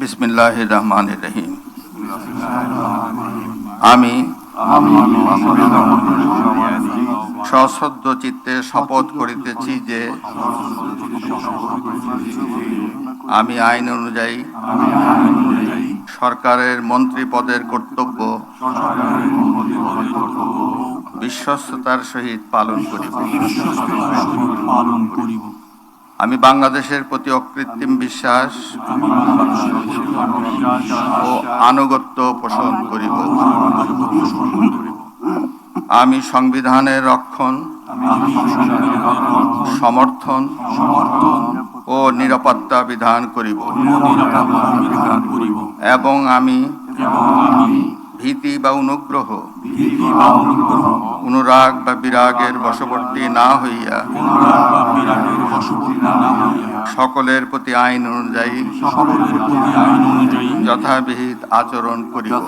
বিসমিল্লাহির রহমানির রহিম। আমি সশ্রদ্ধ চিত্তে শপথ করিতেছি যে আমি আইন অনুযায়ী সরকারের মন্ত্রী পদের কর্তব্য বিশ্বস্ততার সহিত পালন করিব। আমি বাংলাদেশের প্রতি অকৃত্রিম বিশ্বাস ও আনুগত্য পোষণ করিব। আমি সংবিধানের রক্ষণ, সমর্থন ও নিরাপত্তা বিধান করিব এবং আমি ভীতি বা অনুগ্রহ, অনুরাগ বা বিরাগের বশবর্তী না হইয়া সকলের প্রতি আইন অনুযায়ী যথাবিহিত আচরণ করিব।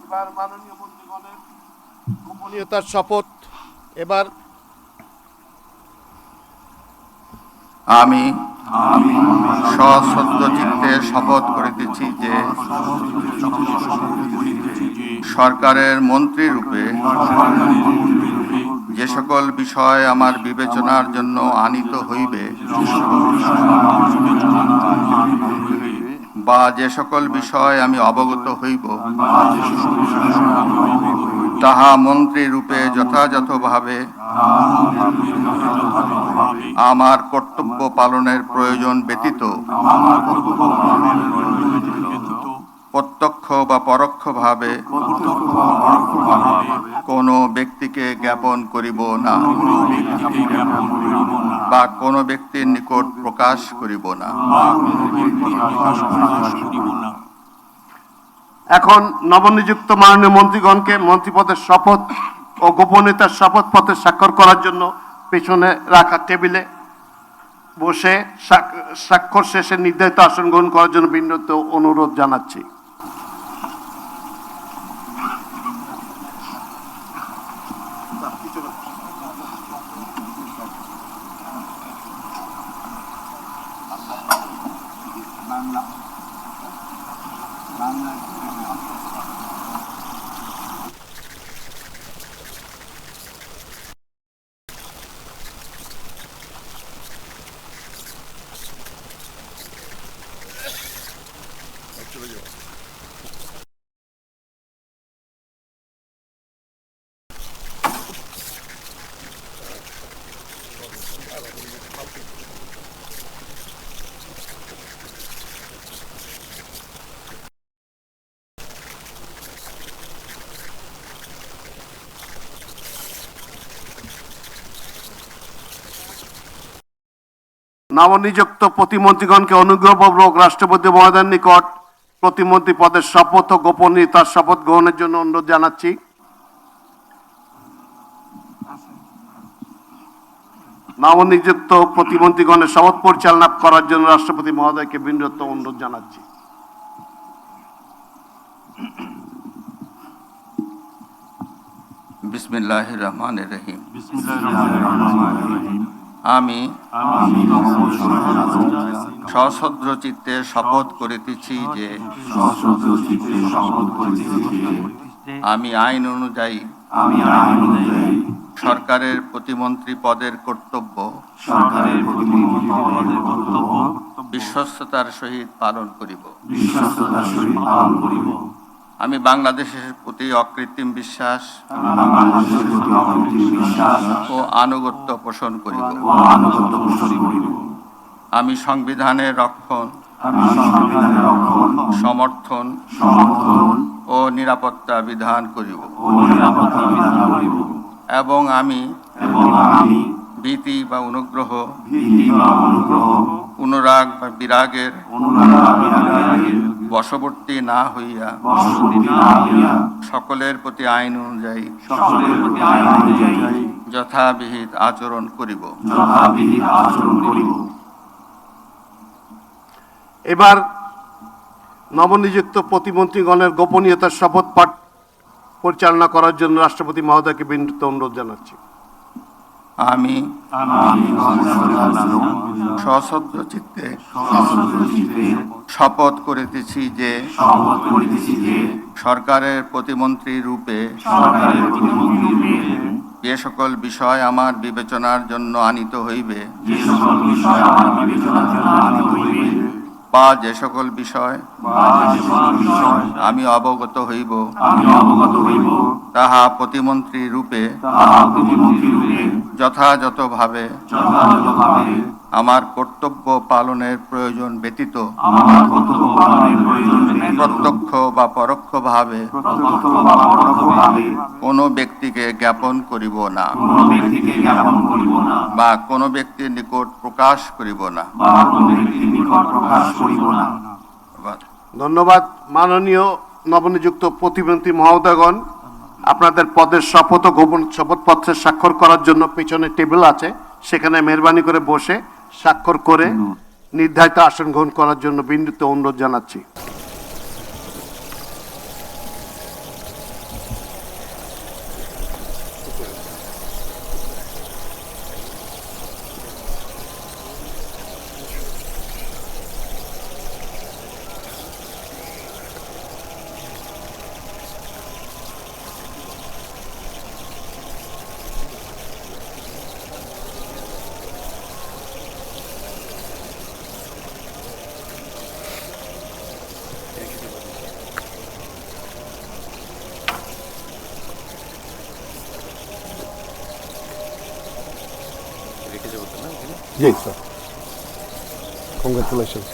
এবার মাননীয় মন্ত্রীগণের গোপনীয়তার শপথ। এবার আমি সশ্রদ্ধ চিত্তে শপথ করিতেছি যে সরকারের মন্ত্রী রূপে যে সকল বিষয় আমার বিবেচনার জন্য আনিত হইবে বা যে সকল বিষয় আমি অবগত হইব তাহা মন্ত্রী রূপে যথাযথভাবে আমার কর্তব্য পালনের প্রয়োজন ব্যতীত প্রত্যক্ষ বা পরোক্ষভাবে কোনো ব্যক্তিকে জ্ঞাপন করিব না বা কোনো ব্যক্তির নিকট প্রকাশ করিব না। এখন নবনিযুক্ত মাননীয় মন্ত্রীগণকে মন্ত্রীপদের শপথ ও গোপনীয়তার শপথপত্রে স্বাক্ষর করার জন্য পেছনে রাখা টেবিলে বসে স্বাক্ষর শেষে নির্ধারিত আসন গ্রহণ করার জন্য বিনীত অনুরোধ জানাচ্ছি। নবনিযুক্ত প্রতিমন্ত্রীগণকে অনুগ্রহপূর্বক রাষ্ট্রপতি মহোদয়ের নিকট প্রতিমন্ত্রী পদের শপথ ও গোপনীয়তার শপথ গ্রহণের জন্য অনুরোধ জানাচ্ছি। নবনিযুক্ত প্রতিমন্ত্রীগণের শপথ পরিচালনা করার জন্য রাষ্ট্রপতি মহোদয়কে বিনীত অনুরোধ জানাচ্ছি। বিসমিল্লাহির রহমানির রহিম। আমি সশ্রদ্ধ চিত্তে শপথ করিতেছি যে আমি আইন অনুযায়ী সরকারের প্রতিমন্ত্রী পদের কর্তব্য বিশ্বস্ততার সহিত পালন করিব। আমি বাংলাদেশের প্রতি অকৃত্রিম বিশ্বাস ও আনুগত্য পোষণ করিব। আমি সংবিধানের রক্ষণ, সমর্থন ও নিরাপত্তা বিধান করিব এবং আমি ভীতি বা অনুগ্রহ, অনুরাগ বা বিরাগের বশবর্তী না হইয়া সকলের প্রতি আইন অনুযায়ী যথাবিহিত আচরণ করিব। এবার নবনিযুক্ত প্রতিমন্ত্রীগণের গোপনীয়তার শপথ পাঠ পরিচালনা করার জন্য রাষ্ট্রপতি মহোদয়কে বিনীত অনুরোধ জানাচ্ছি। আমি সশ্রদ্ধ চিত্তে শপথ করিতেছি যে সরকারের প্রতিমন্ত্রী রূপে যে সকল বিষয় আমার বিবেচনার জন্য আনিত হইবে বা যে সকল বিষয় আমি অবগত হইব তাহা প্রতিমন্ত্রী রূপে যথাযথভাবে আমার কর্তব্য পালনের প্রয়োজন ব্যতীত প্রত্যক্ষ বা পরোক্ষভাবে কোনো ব্যক্তিকে জ্ঞাপন করিব না বা কোনো ব্যক্তির নিকট প্রকাশ করিব না। ধন্যবাদ। মাননীয় নবনিযুক্ত প্রতিমন্ত্রী মহোদয়গণ, আপনাদের পদের শপথ ও গোপন শপথপত্রে স্বাক্ষর করার জন্য পিছনে টেবিল আছে, সেখানে মেহরবানি করে বসে স্বাক্ষর করে নির্ধারিত আসন গ্রহণ করার জন্য বিনীত অনুরোধ জানাচ্ছি। Yes, sir. Congratulations.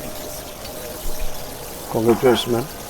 Congratulations, man.